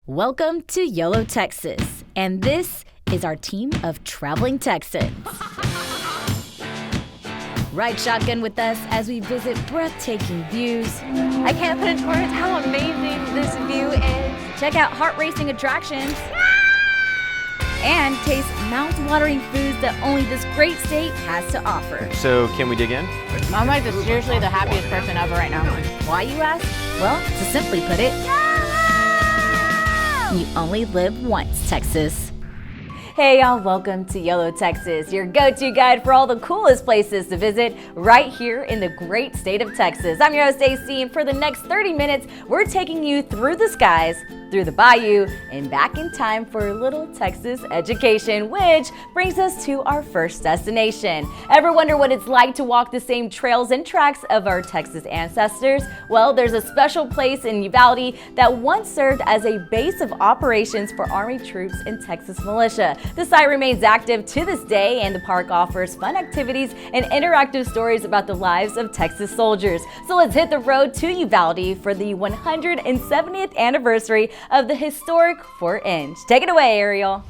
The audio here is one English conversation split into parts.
Welcome to YOLO Texas, and this is our team of traveling Texans. Ride shotgun with us as we visit breathtaking views. I can't put into words how amazing this view is. Check out heart-racing attractions. And taste mouth-watering foods that only this great state has to offer. So, can we dig in? I'm like seriously the happiest person ever right now. Why, you ask? Well, to simply put it, you only live once, Texas. Hey y'all, welcome to YOLO Texas, your go-to guide for all the coolest places to visit right here in the great state of Texas. I'm your host, AC, and for the next 30 minutes, we're taking you through the skies, through the bayou, and back in time for a little Texas education, which brings us to our first destination. Ever wonder what it's like to walk the same trails and tracks of our Texas ancestors? Well, there's a special place in Uvalde that once served as a base of operations for Army troops and Texas militia. The site remains active to this day, and the park offers fun activities and interactive stories about the lives of Texas soldiers. So let's hit the road to Uvalde for the 170th anniversary of the historic Fort Inge. Take it away, Ariel.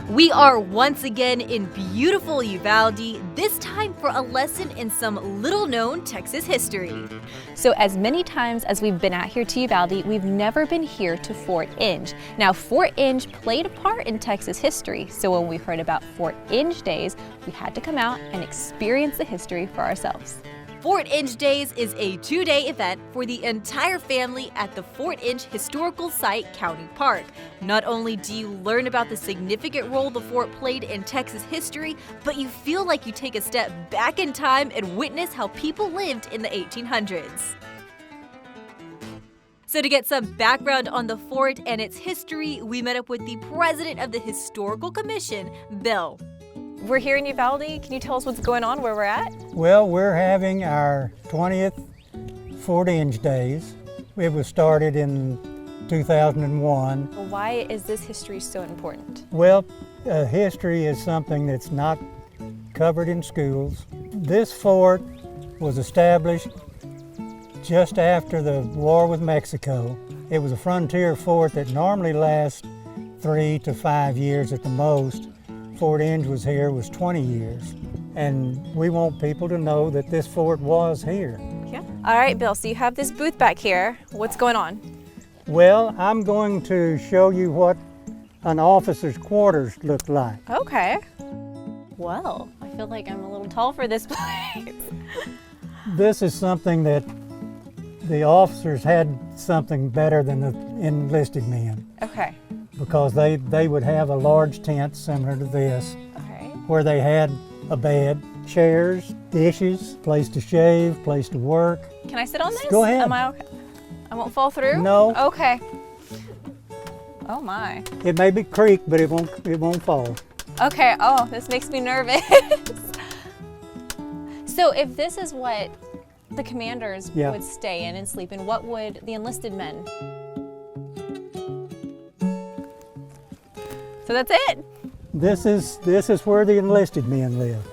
We are once again in beautiful Uvalde, this time for a lesson in some little-known Texas history. So as many times as we've been out here to Uvalde, we've never been here to Fort Inge. Now, Fort Inge played a part in Texas history, so when we heard about Fort Inge Days, we had to come out and experience the history for ourselves. Fort Inge Days is a two-day event for the entire family at the Fort Inge Historical Site County Park. Not only do you learn about the significant role the fort played in Texas history, but you feel like you take a step back in time and witness how people lived in the 1800s. So to get some background on the fort and its history, we met up with the president of the Historical Commission, Bill. We're here in Uvalde. Can you tell us what's going on, where we're at? Well, we're having our 20th Fort Inge Days. It was started in 2001. Why is this history so important? Well, history is something that's not covered in schools. This fort was established just after the war with Mexico. It was a frontier fort that normally lasts 3 to 5 years at the most. Fort Inge was 20 years. And we want people to know that this fort was here. Yeah. All right, Bill, so you have this booth back here. What's going on? Well, I'm going to show you what an officer's quarters look like. Okay. Well, I feel like I'm a little tall for this place. This is something that the officers had something better than the enlisted men. Okay. Because they would have a large tent similar to this, Okay. where they had a bed, chairs, dishes, place to shave, place to work. Can I sit on this? Go ahead. Am I okay? I won't fall through? No. Okay. Oh my. It may be creak, but it won't fall. Okay, oh, this makes me nervous. So if this is what the commanders would stay in and sleep in, what would the enlisted men? So that's it? This is where the enlisted men live.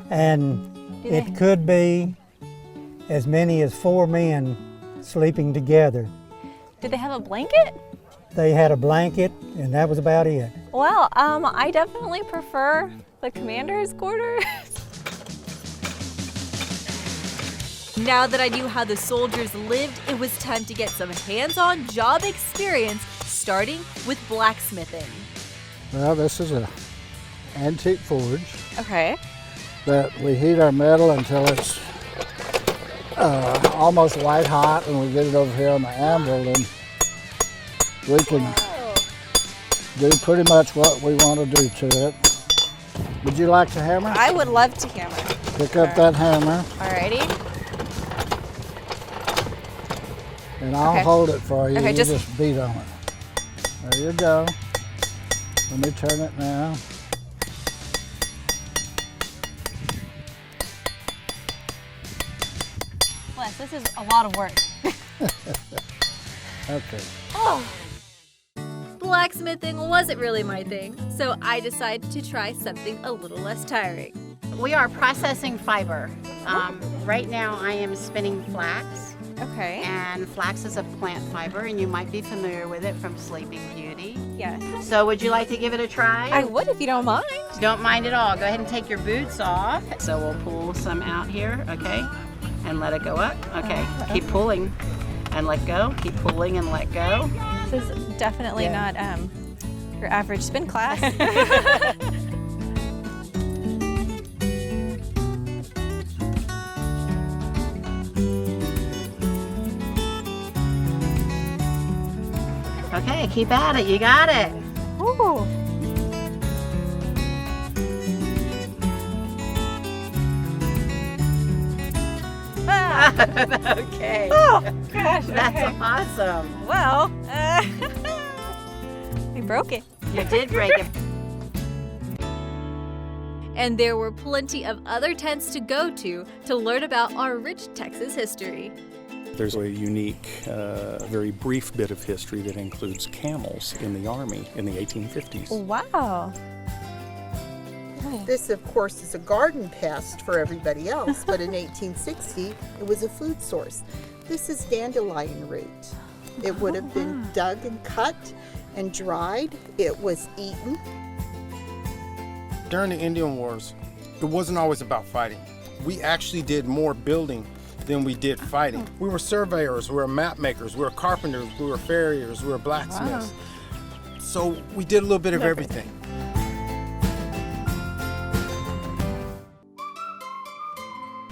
And it could be as many as 4 men sleeping together. Did they have a blanket? They had a blanket, and that was about it. Well, I definitely prefer the commander's quarters. Now that I knew how the soldiers lived, it was time to get some hands-on job experience, starting with blacksmithing. Well, this is an antique forge Okay. that we heat our metal until it's almost white hot, and we get it over here on the anvil, and we can do pretty much what we want to do to it. Would you like to hammer? I would love to hammer. Pick up that hammer, Alrighty. and I'll hold it for you. Okay, You just beat on it. There you go. Let me turn it now. Bless, this is a lot of work. Okay. Oh. Blacksmithing wasn't really my thing, so I decided to try something a little less tiring. We are processing fiber. Right now I am spinning flax. Okay. And flax is a plant fiber, and you might be familiar with it from Sleeping Beauty. Yes. So would you like to give it a try? I would if you don't mind. Don't mind at all. Go ahead and take your boots off. So we'll pull some out here, okay? And let it go up. Okay, keep pulling and let go. Keep pulling and let go. This is definitely not your average spin class. Okay, keep at it. You got it. Ooh. Okay. Oh, gosh. That's okay. awesome. Well, I broke it. You did break it. And there were plenty of other tents to go to learn about our rich Texas history. There's a unique, very brief bit of history that includes camels in the Army in the 1850s. Wow. This, of course, is a garden pest for everybody else, but in 1860, it was a food source. This is dandelion root. It would have been dug and cut and dried. It was eaten. During the Indian Wars, it wasn't always about fighting. We actually did more building than we did fighting. We were surveyors, we were map makers, we were carpenters, we were farriers, we were blacksmiths. So we did a little bit of everything.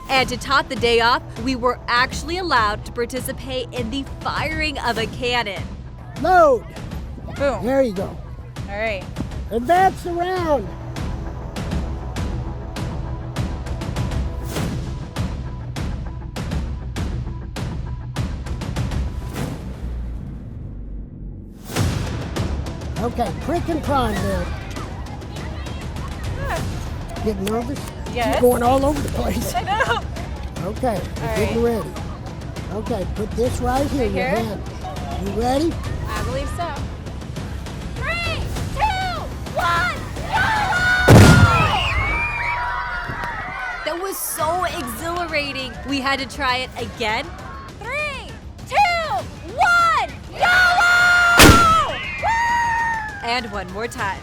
And to top the day off, we were actually allowed to participate in the firing of a cannon. Load. Boom. There you go. All right. Advance the round. Okay, prick and prime there. Getting nervous? Yes. She's going all over the place. I know. Okay, we're getting ready. Okay, put this right here in your here? hand. You ready? I believe so. 3, 2, 1, YOLO! That was so exhilarating. We had to try it again. 3, 2, 1, YOLO! And one more time.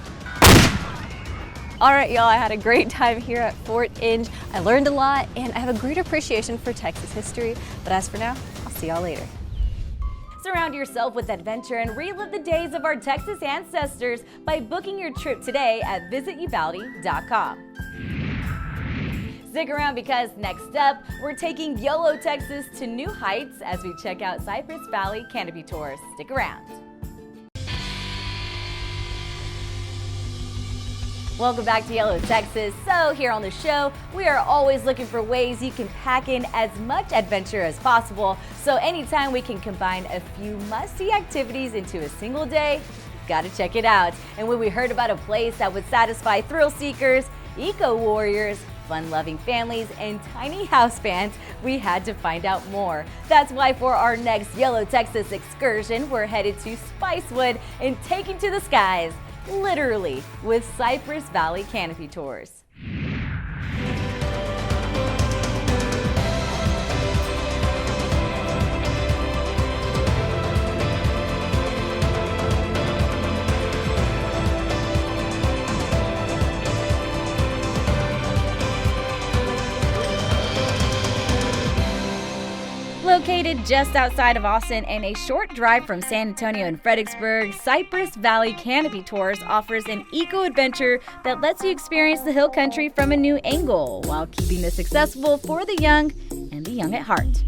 All right, y'all, I had a great time here at Fort Inge. I learned a lot, and I have a great appreciation for Texas history. But as for now, I'll see y'all later. Surround yourself with adventure and relive the days of our Texas ancestors by booking your trip today at visituvaldi.com. Stick around because next up, we're taking YOLO Texas to new heights as we check out Cypress Valley Canopy Tours. Stick around. Welcome back to YOLO Texas. So here on the show, we are always looking for ways you can pack in as much adventure as possible. So anytime we can combine a few must-see activities into a single day, gotta check it out. And when we heard about a place that would satisfy thrill seekers, eco warriors, fun-loving families, and tiny house bands, we had to find out more. That's why for our next YOLO Texas excursion, we're headed to Spicewood and taking to the skies, literally, with Cypress Valley Canopy Tours. Located just outside of Austin and a short drive from San Antonio and Fredericksburg, Cypress Valley Canopy Tours offers an eco-adventure that lets you experience the hill country from a new angle while keeping this accessible for the young and the young at heart.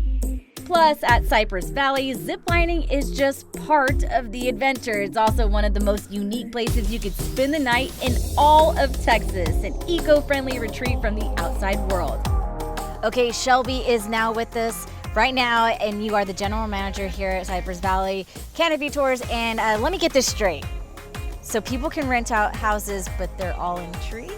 Plus, at Cypress Valley, ziplining is just part of the adventure. It's also one of the most unique places you could spend the night in all of Texas, an eco-friendly retreat from the outside world. Okay, Shelby is now with us right now, and you are the general manager here at Cypress Valley Canopy Tours, and let me get this straight. So people can rent out houses, but they're all in trees?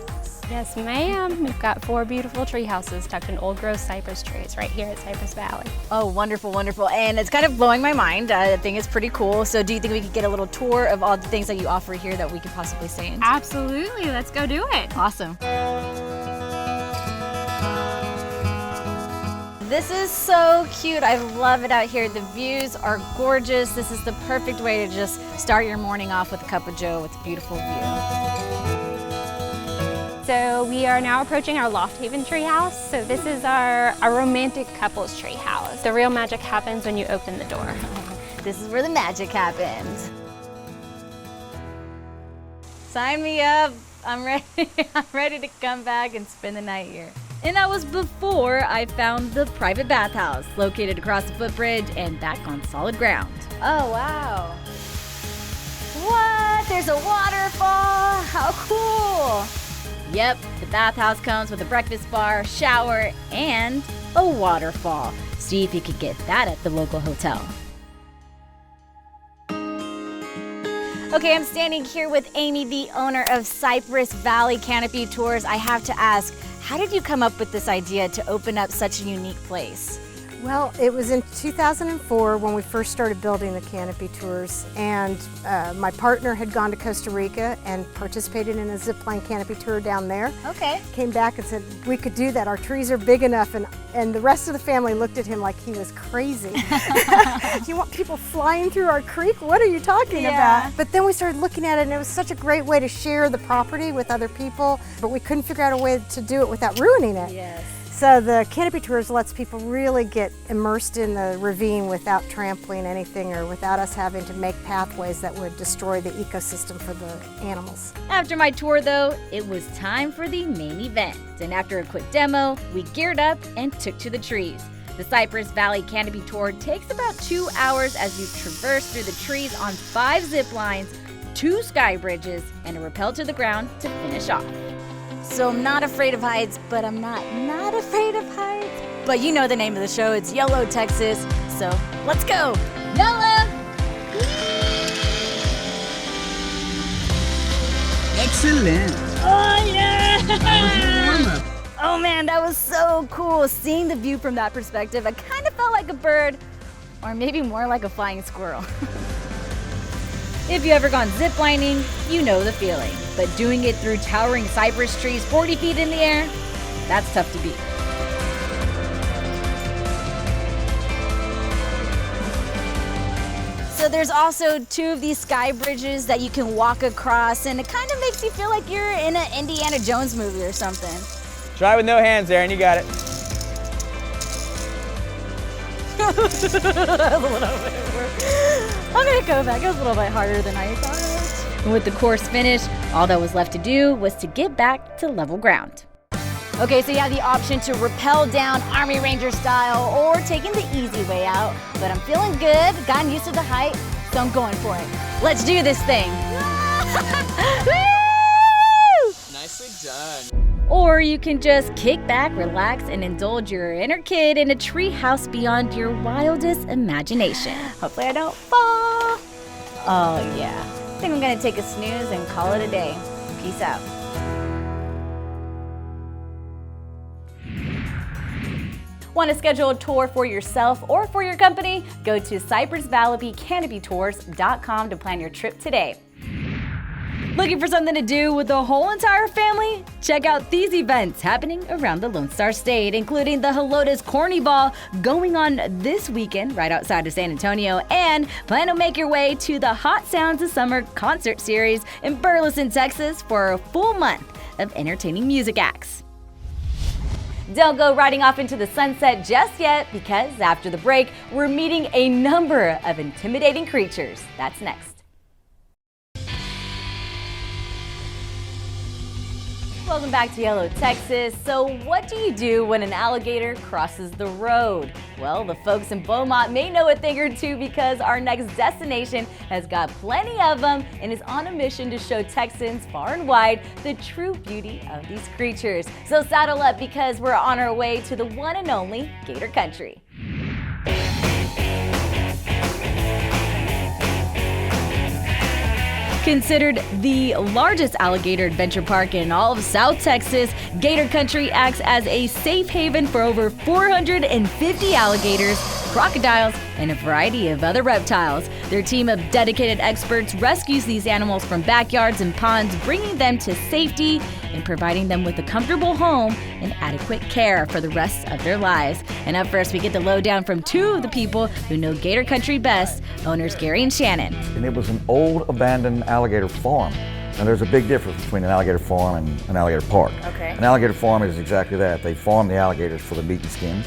Yes, ma'am. We've got 4 beautiful tree houses tucked in old growth cypress trees right here at Cypress Valley. Oh, wonderful, wonderful. And it's kind of blowing my mind. I think it's pretty cool. So do you think we could get a little tour of all the things that you offer here that we could possibly stay in? Absolutely. Let's go do it. Awesome. This is so cute. I love it out here. The views are gorgeous. This is the perfect way to just start your morning off with a cup of joe with a beautiful view. So we are now approaching our Loft Haven tree house. So this is our romantic couples tree house. The real magic happens when you open the door. This is where the magic happens. Sign me up. I'm ready. I'm ready to come back and spend the night here. And that was before I found the private bathhouse located across the footbridge and back on solid ground. Oh, wow. What? There's a waterfall. How cool. Yep, the bathhouse comes with a breakfast bar, shower, and a waterfall. See if you could get that at the local hotel. Okay, I'm standing here with Amy, the owner of Cypress Valley Canopy Tours. I have to ask, how did you come up with this idea to open up such a unique place? Well, it was in 2004 when we first started building the Canopy Tours, and my partner had gone to Costa Rica and participated in a zipline canopy tour down there. Okay. Came back and said we could do that. Our trees are big enough, and the rest of the family looked at him like he was crazy. Do you want people flying through our creek? What are you talking about? But then we started looking at it, and it was such a great way to share the property with other people, but we couldn't figure out a way to do it without ruining it. Yes. So the Canopy Tours lets people really get immersed in the ravine without trampling anything or without us having to make pathways that would destroy the ecosystem for the animals. After my tour though, it was time for the main event. And after a quick demo, we geared up and took to the trees. The Cypress Valley Canopy Tour takes about 2 hours as you traverse through the trees on 5 zip lines, 2 sky bridges, and a rappel to the ground to finish off. So I'm not afraid of heights, but I'm not afraid of heights. But you know the name of the show, it's YOLO Texas, so let's go! YOLO! Excellent! Oh yeah! How was your warm-up? Oh man, that was so cool. Seeing the view from that perspective, I kind of felt like a bird, or maybe more like a flying squirrel. If you ever gone ziplining, you know the feeling. But doing it through towering cypress trees 40 feet in the air, that's tough to beat. So there's also 2 of these sky bridges that you can walk across, and it kind of makes you feel like you're in an Indiana Jones movie or something. Try with no hands, Aerin, you got it. I'm gonna go back. It was a little bit harder than I thought. And with the course finished, all that was left to do was to get back to level ground. Okay, so you have the option to rappel down Army Ranger style or taking the easy way out. But I'm feeling good, gotten used to the height, so I'm going for it. Let's do this thing. Nicely done. Or you can just kick back, relax, and indulge your inner kid in a tree house beyond your wildest imagination. Hopefully I don't fall. Oh yeah. I think I'm gonna take a snooze and call it a day. Peace out. Want to schedule a tour for yourself or for your company? Go to CypressValleyCanopyTours.com to plan your trip today. Looking for something to do with the whole entire family? Check out these events happening around the Lone Star State, including the Helotes Corny Ball going on this weekend right outside of San Antonio, and plan to make your way to the Hot Sounds of Summer concert series in Burleson, Texas for a full month of entertaining music acts. Don't go riding off into the sunset just yet, because after the break, we're meeting a number of intimidating creatures. That's next. Welcome back to YOLO Texas. So what do you do when an alligator crosses the road? Well, the folks in Beaumont may know a thing or two, because our next destination has got plenty of them and is on a mission to show Texans far and wide the true beauty of these creatures. So saddle up, because we're on our way to the one and only Gator Country. Considered the largest alligator adventure park in all of South Texas, Gator Country acts as a safe haven for over 450 alligators crocodiles, and a variety of other reptiles. Their team of dedicated experts rescues these animals from backyards and ponds, bringing them to safety and providing them with a comfortable home and adequate care for the rest of their lives. And up first, we get the lowdown from two of the people who know Gator Country best, owners Gary and Shannon. And it was an old abandoned alligator farm. Now there's a big difference between an alligator farm and an alligator park. Okay. An alligator farm is exactly that. They farm the alligators for the meat and skins.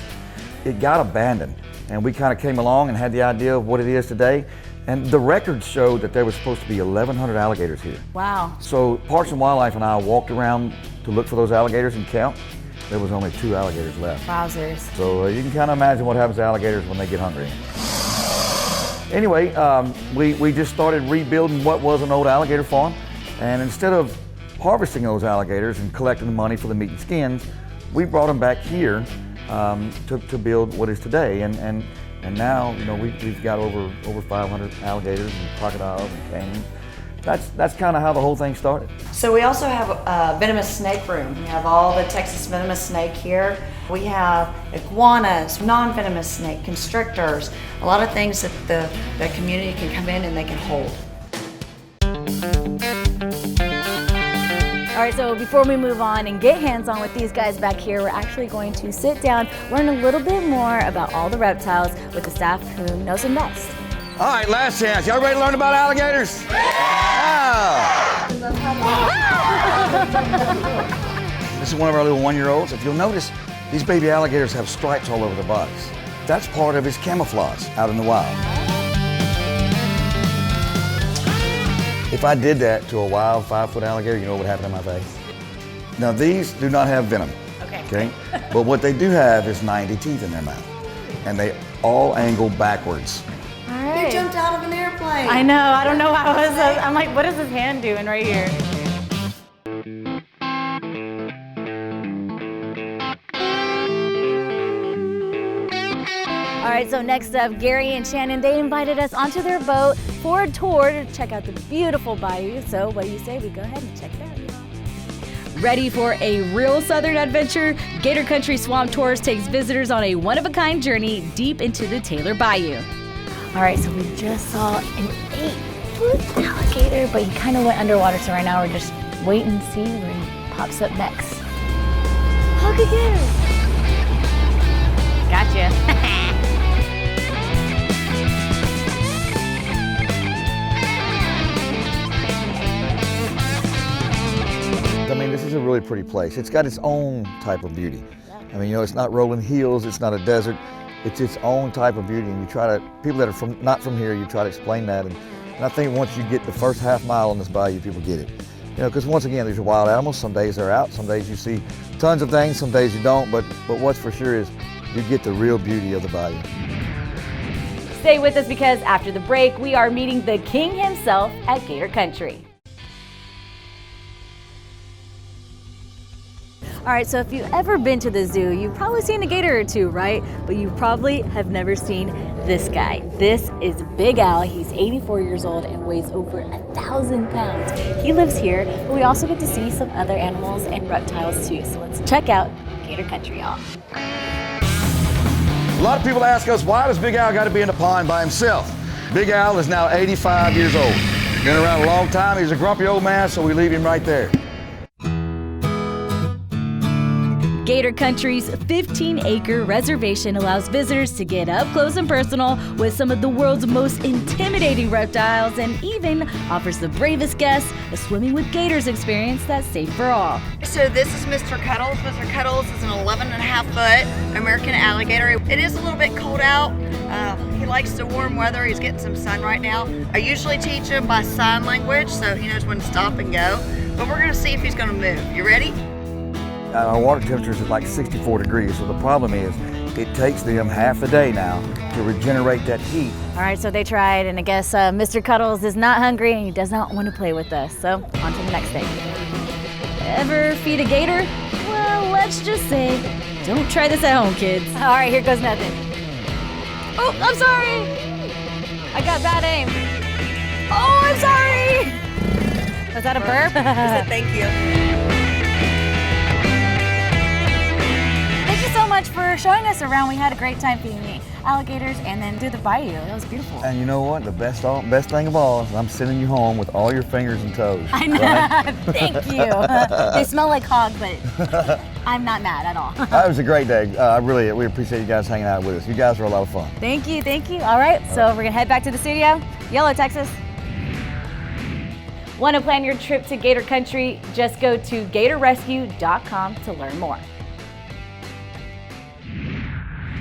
It got abandoned, and we kind of came along and had the idea of what it is today. And the records showed that there was supposed to be 1,100 alligators here. Wow. So Parks and Wildlife and I walked around to look for those alligators and count. There was only 2 alligators left. Wowzers. So you can kind of imagine what happens to alligators when they get hungry. Anyway, we just started rebuilding what was an old alligator farm. And instead of harvesting those alligators and collecting the money for the meat and skins, we brought them back here to build what is today. And now, you know, we've got over 500 alligators and crocodiles and canyons. That's kind of how the whole thing started. So we also have a venomous snake room. We have all the Texas venomous snake here. We have iguanas, non-venomous snake, constrictors, a lot of things that the community can come in and they can hold. All right, so before we move on and get hands-on with these guys back here, we're actually going to sit down, learn a little bit more about all the reptiles with the staff who knows them best. All right, last chance. Y'all ready to learn about alligators? Yeah! This is one of our little 1-year-olds. If you'll notice, these baby alligators have stripes all over their bodies. That's part of his camouflage out in the wild. If I did that to a wild 5-foot alligator, you know what would happen to my face? Now these do not have venom, okay? But what they do have is 90 teeth in their mouth, and they all angle backwards. All right. You jumped out of an airplane. I know, I don't know how I'm like, what is his hand doing right here? All right, so next up, Gary and Shannon, they invited us onto their boat for a tour to check out the beautiful bayou. So what do you say we go ahead and check it out? Ready for a real southern adventure? Gator Country Swamp Tours takes visitors on a one-of-a-kind journey deep into the Taylor Bayou. All right, so we just saw an 8-foot alligator, but he kind of went underwater, so right now we're just waiting to see where he pops up next. Look at you. Gotcha. I mean, this is a really pretty place. It's got its own type of beauty. I mean, you know, it's not rolling hills, it's not a desert. It's its own type of beauty, and you try to, people that are not from here, you try to explain that. And I think once you get the first half mile on this bayou, people get it. You know, because once again, these are wild animals. Some days they're out, some days you see tons of things, some days you don't. But what's for sure is you get the real beauty of the bayou. Stay with us because after the break, we are meeting the king himself at Gator Country. All right, so if you've ever been to the zoo, you've probably seen a gator or two, right? But you probably have never seen this guy. This is Big Al. He's 84 years old and weighs over 1,000 pounds. He lives here, but we also get to see some other animals and reptiles too. So let's check out Gator Country, y'all. A lot of people ask us, why does Big Al got to be in the pond by himself? Big Al is now 85 years old. Been around a long time. He's a grumpy old man, so we leave him right there. Gator Country's 15-acre reservation allows visitors to get up close and personal with some of the world's most intimidating reptiles and even offers the bravest guests a swimming with gators experience that's safe for all. So this is Mr. Cuddles. Mr. Cuddles is an 11.5-foot American alligator. It is a little bit cold out. He likes the warm weather. He's getting some sun right now. I usually teach him by sign language so he knows when to stop and go. But we're gonna see if he's gonna move. You ready? Our water temperature is like 64 degrees, so the problem is it takes them half a day now to regenerate that heat. All right, so they tried, and I guess Mr. Cuddles is not hungry and he does not want to play with us. So on to the next thing. Ever feed a gator? Well, let's just say, don't try this at home, kids. All right, here goes nothing. Oh, I'm sorry. I got bad aim. Oh, I'm sorry. Was that a burp? He said thank you. Thank you so much for showing us around. We had a great time feeding me. alligators and then did the bayou. It was beautiful. And you know what? The best thing of all is I'm sending you home with all your fingers and toes. I know. Right? Thank you. They smell like hog, but I'm not mad at all. That was a great day. We appreciate you guys hanging out with us. You guys were a lot of fun. Thank you, thank you. All right, so we're gonna head back to the studio. YOLO, Texas. Want to plan your trip to Gator Country? Just go to GatorRescue.com to learn more.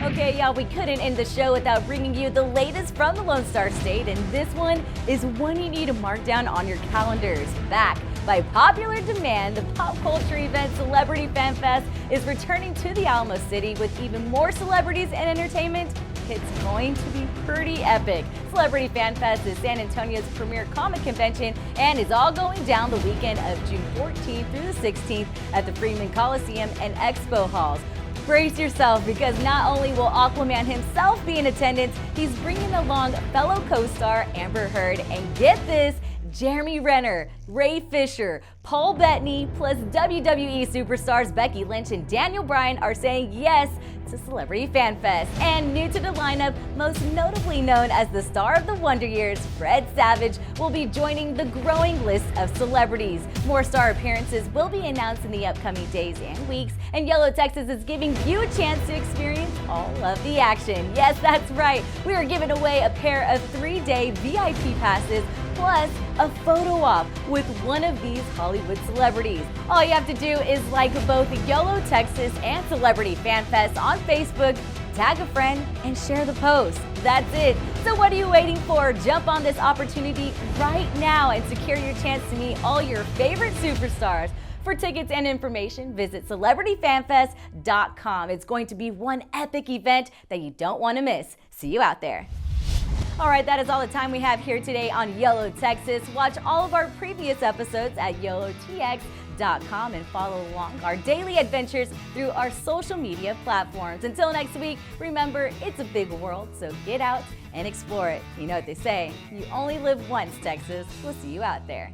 Okay, y'all, we couldn't end the show without bringing you the latest from the Lone Star State, and this one is one you need to mark down on your calendars. Back by popular demand, the pop culture event Celebrity Fan Fest is returning to the Alamo City with even more celebrities and entertainment. It's going to be pretty epic. Celebrity Fan Fest is San Antonio's premier comic convention and is all going down the weekend of June 14th through the 16th at the Freeman Coliseum and Expo Halls. Brace yourself, because not only will Aquaman himself be in attendance, he's bringing along fellow co-star Amber Heard, and get this, Jeremy Renner, Ray Fisher, Paul Bettany, plus WWE superstars Becky Lynch and Daniel Bryan are saying yes to Celebrity Fan Fest. And new to the lineup, most notably known as the star of the Wonder Years, Fred Savage, will be joining the growing list of celebrities. More star appearances will be announced in the upcoming days and weeks, and YOLO Texas is giving you a chance to experience all of the action. Yes, that's right. We are giving away a pair of 3-day VIP passes plus a photo op with one of these Hollywood celebrities. All you have to do is like both YOLO Texas and Celebrity Fan Fest on Facebook, tag a friend, and share the post. That's it. So what are you waiting for? Jump on this opportunity right now and secure your chance to meet all your favorite superstars. For tickets and information, visit celebrityfanfest.com. It's going to be one epic event that you don't want to miss. See you out there. All right, that is all the time we have here today on YOLO Texas. Watch all of our previous episodes at YOLOTX.com and follow along our daily adventures through our social media platforms. Until next week, remember, it's a big world, so get out and explore it. You know what they say, you only live once, Texas. We'll see you out there.